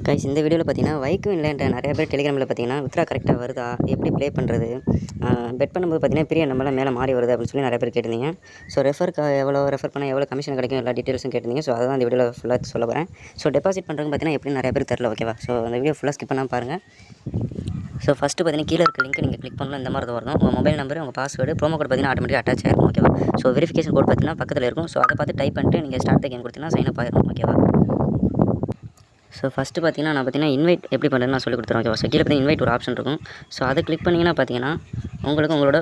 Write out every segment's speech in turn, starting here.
Guys இந்த வீடியோவில் பார்த்தீங்கன்னா வைக்கும் இல்லைன்ற நிறைய பேர் டெலிகிராமில் பார்த்தீங்கன்னா வித்ரா கரெக்டாக வருதா, எப்படி ப்ளே பண்ணுறது, பெட் பண்ணும்போது பார்த்தீங்கன்னா பெரிய நம்மளாம் மேலே மாறி வருது அப்படின்னு சொல்லி நிறைய பேர் கேட்டிருந்தீங்க. ஸோ எவ்வளோ ரெஃபர் பண்ணால் எவ்வளோ கமிஷன் கிடைக்கும் எல்லா டீட்டெயில்ஸும் கேட்டிருந்தீங்க. ஸோ அதான் இந்த வீடியோவில் ஃபுல்லாக சொல்ல போகிறேன். ஸோ டெபாசிட் பண்ணுறதுக்கு பார்த்தீங்கன்னா எப்படி நிறைய பேர் தெரில, ஓகேவா. ஸோ அந்த வீடியோ ஃபுல்லாக ஸ்கிப் பண்ணால் பாருங்கள். ஸோ ஃபஸ்ட்டு பார்த்தீங்கன்னா கீழே இருக்க லிங்க் நீங்கள் கிளிக் பண்ணலாம். இந்த மாதிரி தான் வரும். உங்கள் மொபைல் நம்பர், உங்கள் பாஸ்வேர்டு, ப்ரோமோ கோட் பார்த்தீங்கன்னா ஆட்டோமேட்டிக்காக அட்டாச் ஆகிருக்கும், ஓகேவா. ஸோ வெரிஃபிகேஷன் கோட் பார்த்தீங்கன்னா பக்கத்தில் இருக்கும். ஸோ அதை பார்த்து டைப் பண்ணிட்டு நீங்கள் ஸ்டார்ட் த கேம் கொடுத்தீங்கன்னா சைன் அப் ஆகிரும், ஓகேவா. ஸோ ஃபஸ்ட்டு பார்த்தீங்கன்னா நான் பார்த்தீங்கன்னா இன்வைட் எப்படி பண்ணுறதுன்னு நான் சொல்லி கொடுத்துருவேன், ஓகேவா. ஸோ கீழே பார்த்தீங்கன்னா இன்வைட் ஒரு ஆப்ஷன் இருக்கும். ஸோ அதை கிளிக் பண்ணிங்கன்னா பார்த்தீங்கன்னா உங்களுக்கு உங்களோட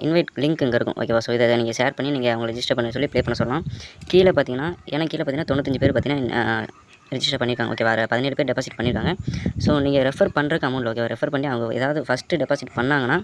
இன்வைட் லிங்க் இங்கே இருக்கும், ஓகேவா. ஸோ இதை நீங்கள் ஷேர் பண்ணி நீங்கள் அவங்களை ரெஜிஸ்டர் பண்ணி சொல்லி ப்ளே பண்ண சொல்லலாம். கீழே பார்த்தீங்கன்னா கீழே பார்த்தீங்கன்னா 95 பேர் பார்த்தீங்கன்னா ரெஜிஸ்டர் பண்ணியிருக்காங்க, ஓகேவா. 17 பேர் டெபாசிட் பண்ணியிருக்காங்க. ஸோ நீங்கள் ரெஃபர் பண்ணுறக்கு அமௌண்ட், ஓகேவா. ரெஃபர் பண்ணி அவங்க ஏதாவது ஃபஸ்ட்டு டெபாசிட் பண்ணாங்கன்னா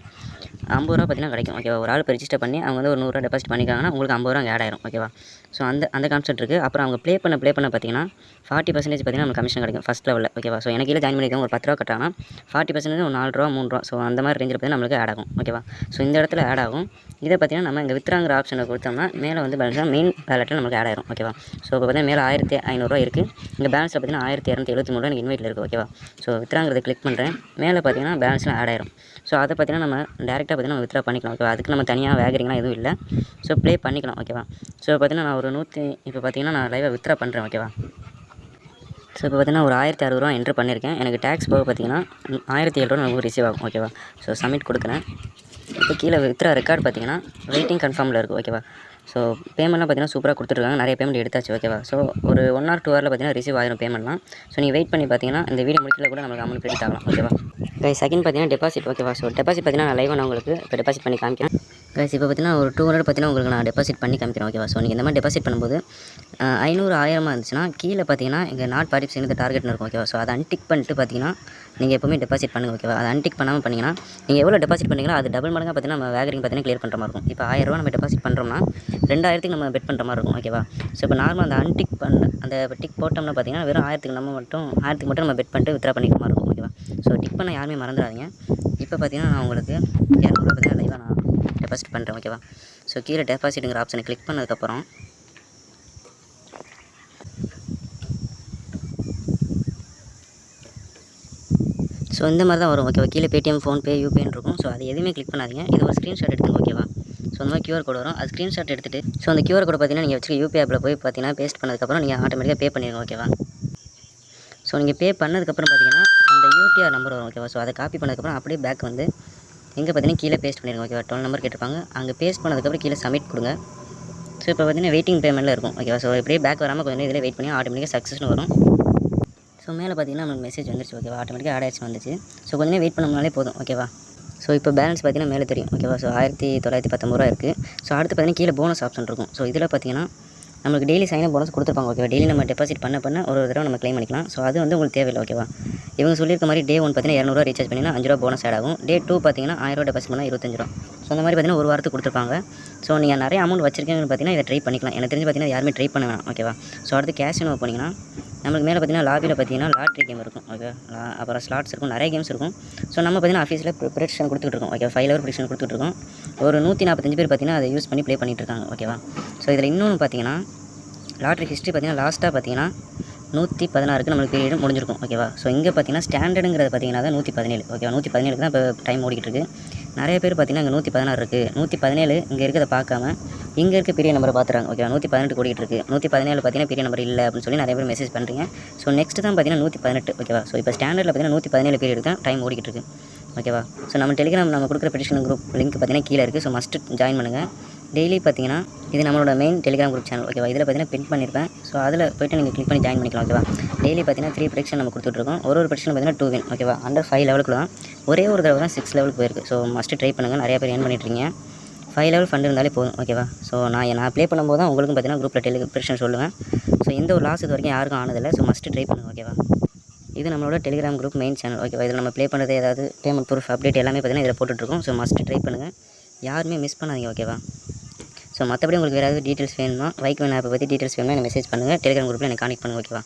50 ரூபா பார்த்தீங்கன்னா கிடைக்கும், ஓகேவா. ஒரு ஆள் இப்போ ரெஜிஸ்டர் பண்ணி அவங்க வந்து ஒரு 100 ரூபா டெபாசிட் பண்ணியிருக்காங்கன்னா உங்களுக்கு 50 ரூபா ஆட் ஆயிரும், ஓகேவா. ஸோ அந்த கான்செப்ட் இருக்குது. அப்புறம் அவங்க ப்ளே பண்ண பார்த்தீங்கன்னா 40% பார்த்தீங்கன்னா நமக்கு கமிஷன் கிடைக்கும் ஃபஸ்ட் லெவலில், ஓகேவா. ஸோ எனக்கு கீழே ஜாயின் பண்ணியிருக்காங்க ஒரு 10 ரூபா கட்டாங்கன்னா 40% ஒரு 4 ரூபா 3 ரூபா. ஸோ அந்த மாதிரி ரேஞ்சில் பார்த்தீங்கன்னா நம்மளுக்கு ஆட் ஆகும், ஓகேவா. ஸோ இந்த இடத்துல ஆட் ஆகும். இதை பார்த்தீங்கன்னா நம்ம இங்கே வித்ராங்கிற ஆப்ஷனை கொடுத்தோம்னா மேலே வந்து பேலன்ஸ் மெயின் வேலெட்டில் நமக்கு ஆட் ஆயிரும், ஓகேவா. ஸோ இப்போ பார்த்தீங்கன்னா மேலே 1500 ரூபா இருக்குது. இங்கே பேலன்ஸில் பார்த்தீங்கன்னா 1273 ரூபா எனக்கு இன்வைட்டில் இருக்குது, ஓகேவா. ஸோ வித்ராங்கிறத கிளிக் பண்ணுறேன். மேலே பார்த்தீங்கன்னா பேலன்ஸ்லாம் ஆட் ஆயிரும். ஸோ அதை பார்த்தீங்கன்னா நம்ம டேரெக்டாக பார்த்தீங்கன்னா நம்ம வித்ரா பண்ணிக்கலாம், ஓகேவா. அதுக்கு நம்ம தனியாக வேகரிங்லாம் எதுவும் இல்லை. ஸோ ப்ளே பண்ணிக்கலாம், ஓகேவா. ஸோ பார்த்தீங்கன்னா நான் ஒரு இப்போ பார்த்தீங்கன்னா நான் லைவாக வித்ரா பண்ணுறேன், ஓகேவா. ஸோ இப்போ பார்த்தீங்கன்னா ஒரு 1600 ரூபா என்ட்ரு பண்ணியிருக்கேன். எனக்கு டேக்ஸ் போக பார்த்தீங்கன்னா 1700 ரூபா நமக்கு ரிசீவ் ஆகும், ஓகேவா. ஸோ சப்மிட் கொடுக்குறேன். இப்போ கீழே வித்ரா ரெக்கார்ட் பார்த்தீங்கன்னா வெயிட்டிங் கன்ஃபார்மில் இருக்குது, ஓகேவா. ஸோ பேமெண்ட்லாம் பார்த்தீங்கன்னா சூப்பராக கொடுத்துருக்காங்க. நிறைய பேமெண்ட் எடுத்தாச்சு, ஓகேவா. ஸோ ஒரு 1 or 2 ஹவரில் பார்த்தீங்கன்னா ரிசீவ் ஆயிரும் பேமெண்ட்லாம். ஸோ நீங்கள் வெயிட் பண்ணி பார்த்தீங்கன்னா இந்த வீடியோ முடிக்கல கூட நமக்கு அமௌண்ட் கிரெடிட் ஆகலாம், ஓகேவா. செகண்ட் பார்த்தீங்கன்னா டெபாசிட், ஓகேவா. ஸோ டெபாசிட் பார்த்தீங்கன்னா நான் லைவாக நான் உங்களுக்கு இப்போ டெபாசிட் பண்ணி காமிக்கிறேன். இப்போ பார்த்தீங்கன்னா ஒரு 200 பார்த்தீங்கன்னா உங்களுக்கு நான் டெபாசிட் பண்ணி காமிக்கிறேன், ஓகேவா. ஸோ நீங்கள் இந்த மாதிரி டெபாசிட் பண்ணும்போது 500 1000 இருந்துச்சுன்னா கீழே பார்த்தீங்கன்னா இங்கே நாட் பார்ட்டிசிபேட் இந்த டார்கெட்னு இருக்கும், ஓகேவா. ஸோ அதை அன்டிக் பண்ணிட்டு பார்த்தீங்கன்னா நீங்கள் எப்போவுமே டெபாசிட் பண்ணுங்கள், ஓகேவா. அதை அன்டிக் பண்ணாமல் பண்ணிங்கன்னா நீங்கள் எவ்வளோ டெபாசிட் பண்ணிங்களோ அது டபுள் மடங்காக பார்த்தீங்கன்னா நம்ம வேகரிங் பார்த்தீங்கன்னா கிளியர் பண்ணுற மாதிரி இருக்கும். இப்போ 1000 ரூபா நம்ம டெபாசிட் பண்ணுறோம்னா 2000க்கு நம்ம பெட் பண்ணுற மாதிரி இருக்கும், ஓகேவா. ஸோ இப்போ நார்மல் அந்த அன்டிக் அந்த டிக் போட்டோம்னா பார்த்தீங்கன்னா வெறும் 1000க்கு மட்டும் நம்ம பெட் பண்ணிட்டு வித்ரா பண்ணிக்கிற மாதிரி இருக்கும், ஓகேவா. ஸோ டிக் பண்ண யாருமே மறந்துடாதீங்க. இப்போ பார்த்தீங்கன்னா நான் உங்களுக்கு 200 ரூபா பார்த்தீங்கன்னா லைவாக நான் டெபாசிட் பண்ணுறேன், ஓகேவா. ஸோ கீழே டெபாசிட்டுங்கிற ஆப்ஷனை கிளிக் பண்ணதுக்கப்புறம் ஸோ இந்த மாதிரி தான் வரும், ஓகேவா. கீழே பேடிஎம், ஃபோன்பே, யூபிஐன்னு இருக்கும். ஸோ அது எதுவுமே கிளிக் பண்ணாதீங்க. இது ஒரு ஸ்க்ரீன்ஷாட் எடுத்துங்க, ஓகேவா. ஸோ அந்த மாதிரி QR கோடு வரும். அது ஸ்க்ரீன்ஷாட் எடுத்துகிட்டு ஸோ அந்த QR கோடை பார்த்தீங்கன்னா நீங்கள் வச்சுக்க யூபிஐ ஆப்பில் போய் பார்த்தீங்கன்னா பேஸ்ட் பண்ணதுக்கப்புறம் நீங்கள் ஆட்டோமேட்டிக்காக பே பண்ணிடுங்க, ஓகேவா. ஸோ நீங்கள் பே பண்ணதுக்கப்புறம் பார்த்தீங்கன்னா அந்த UTR நம்பர் வரும், ஓகேவா. ஸோ அதை காப்பி பண்ணதுக்கப்புறம் அப்படியே பேக் வந்து எங்கே பார்த்தீங்கன்னா கீழே பேஸ்ட் பண்ணிடுங்க, ஓகேவா. 12 நம்பர் கேட்டிருப்பாங்க. அங்கே பேஸ்ட் பண்ணதுக்கப்புறம் கீழே சப்மிட் கொடுங்க. ஸோ இப்போ பார்த்தீங்கன்னா வெயிட்டிங் பேமெண்ட்டில் இருக்கும், ஓகேவா. ஸோ இப்படியே பேக் வராமல் கொஞ்சம் இதில் வெயிட் பண்ணி ஆட்டோமேட்டிக்காக சக்ஸஸ்னு வரும். ஸோ மேலே பார்த்தீங்கன்னா நமக்கு மெசேஜ் வந்துருச்சு, ஓகேவா. ஆட்டோமேட்டிக்காக ஆட் ஆயிடுச்சு வந்துச்சு. ஸோ கொஞ்சம் வெயிட் பண்ணோம்னாலே போதும், ஓகேவா. ஸோ இப்போ பேலன்ஸ் பார்த்தீங்கன்னா மேலே தெரியும், ஓகேவா. ஸோ 1919 ரூபா இருக்குது. ஸோ அடுத்து பார்த்தீங்கன்னா கீழே போனஸ் ஆப்ஷன் இருக்கும். ஸோ இதில் பார்த்தீங்கன்னா நமக்கு டெய்லி சைன் போனஸ் கொடுத்துருப்பாங்க, ஓகேவா. டெய்லி நம்ம டெபாசிட் பண்ண ஒரு தடவை நம்ம க்ளைம் பண்ணிக்கலாம். ஸோ அது வந்து உங்களுக்கு தேவையில்லை, ஓகேவா. இவங்க சொல்லியிருக்க மாதிரி டே 1 பார்த்தீங்கன்னா 200 ரூபா ரீசார்ஜ் பண்ணிங்கன்னா 5 ரூபா போனஸ் ஆட் ஆகும். டே 2 பார்த்தீங்கன்னா 1000 ரூபா டெபாசிட் பண்ணால் 25 ரூபா. ஸோ அந்த மாதிரி பார்த்தீங்கன்னா ஒரு வாரத்துக்கு கொடுத்துருப்பாங்க. ஸோ நீங்கள் நிறைய அமௌண்ட் வச்சிருக்கீங்கன்னு பார்த்தீங்கன்னா இதை ட்ரை பண்ணிக்கலாம். எனக்கு தெரிஞ்சு பார்த்தீங்கன்னா யாருமே ட்ரை பண்ண வேணாம், ஓகேவா. ஸோ அடுத்து கேஷினோ போனீங்கன்னா நம்மளுக்கு மேலே பார்த்தீங்கன்னா லாபியில் பார்த்தீங்கன்னா லாட்ரி கேம் இருக்கும், ஓகே. அப்புறம் ஸ்லாட்ஸ் இருக்கும், நிறைய கேம்ஸ் இருக்கும். ஸோ நம்ம பார்த்தீங்கன்னா ஆஃபீஸில் ப்ரிடிக்ஷன் கொடுத்துட்ருக்கோம், ஓகே. 5 ஹவர் ப்ரிடிக்ஷன் கொடுத்துட்ருக்கோம். ஒரு 145 பேர் பார்த்தீங்கன்னா அதை யூஸ் பண்ணி ப்ளே பண்ணிட்டு இருக்காங்க, ஓகேவா. ஸோ இதில் இன்னொன்று பார்த்தீங்கன்னா லாட்ரி ஹிஸ்ட்ரி பார்த்தீங்கன்னா லாஸ்ட்டாக பார்த்தீங்கன்னா 116க்கு நம்மளுக்கு பீரியட் முடிஞ்சிருக்கும், ஓகேவா. ஸோ இங்கே பார்த்தீங்கன்னா ஸ்டாண்டர்டுங்கிறது பார்த்தீங்கன்னா தான் 117, ஓகேவா. 117க்கு தான் இப்போ டைம் ஓடிக்கிட்டு இருக்குது. நிறைய பேர் பார்த்தீங்கன்னா இங்கே 116 இருக்குது. 117 இங்கே இருக்கிறத பார்க்காம இங்கே இருக்க பெரிய நம்பரை பார்த்துறாங்க, ஓகேவா. 118 ஓடிட்டு இருக்குது. 117 பார்த்தீங்கன்னா பெரிய நம்பர் இல்லை அப்படின்னு சொல்லி நிறைய பேர் மெசேஜ் பண்ணுறீங்க. ஸோ நெக்ஸ்ட் தான் பார்த்தீங்கன்னா 118, ஓகேவா. ஸோ இப்போ ஸ்டாண்டர்டில் பார்த்தீங்கன்னா 117 பீரியட் தான் டைம் ஓடிக்கிட்டு இருக்குது, ஓகேவா. ஸோ நம்ம டெலிகிராம் நம்ம கொடுக்குற பெடிஷன் குரூப் லிங்க் பார்த்தீங்கன்னா கீழே இருக்குது. ஸோ மஸ்ட்டு ஜாயின் பண்ணுங்கள். டெய்லி பார்த்தீங்கன்னா இது நம்மளோட மெயின் டெலிகிராம் குரூப் சேனல், ஓகேவா. இதில் பார்த்தீங்கன்னா பின் பண்ணியிருப்பேன். ஸோ அதில் போய்ட்டு நீங்கள் கிளிக் பண்ணி ஜாயின் பண்ணிக்கலாம், ஓகேவா. டெய்லி பார்த்தீங்கன்னா 3 ப்ரெடிக்ஷன் நம்ம கொடுத்துட்ருக்கோம். ஒரு ப்ரெடிக்ஷன் பார்த்தீங்கன்னா 2 வின், ஓகேவா. அண்டர் 5 லெவலுக்கு தான் ஒரே ஒரு தடவை தான் 6 லெவலுக்கு போயிருக்கு. ஸோ மஸ்ட்டு ட்ரை பண்ணுங்கள். நிறைய பேர் ஏர்ன் பண்ணிட்டுருக்கீங்க. 5 லெவல் ஃபண்ட் இருந்தாலே போதும், ஓகேவா. ஸோ நான் ப்ளே பண்ணும்போது தான் உங்களுக்கும் பார்த்தீங்கன்னா குரூப்பில் ப்ரெடிக்ஷன் சொல்லுவேன். ஸோ எந்த ஒரு லாஸ் இது வரைக்கும் யாருக்கும் ஆனதில்லை. ஸோ மஸ்ட்டு ட்ரை பண்ணுங்கள், ஓகேவா. இது நம்மளோட டெலிகிராம் குரூப் மெயின் சேனல், ஓகேவா. இதில் நம்ம ப்ளே பண்ணுறது ஏதாவது பேமெண்ட் ப்ரூஃப் அப்டேட் எல்லாமே பார்த்தீங்கன்னா இதில் போட்டுட்ருக்கோம். ஸோ மஸ்ட்டு ட்ரை பண்ணுங்கள். யாருமே மிஸ் பண்ணாதீங்க, ஓகேவா. ஸோ மற்றபடி உங்களுக்கு வேறு ஏதாவது டீட்டெயில்ஸ் வேணும்னா வைக்கும் ஆப்பை பற்றி டீட்டெயில்ஸ் வேணும்னா எனக்கு மெசேஜ் பண்ணுங்கள். டெலிகிராம் குரூப்பில் எனக்கு கான்டெக்ட் பண்ணுங்கள், ஓகேவா.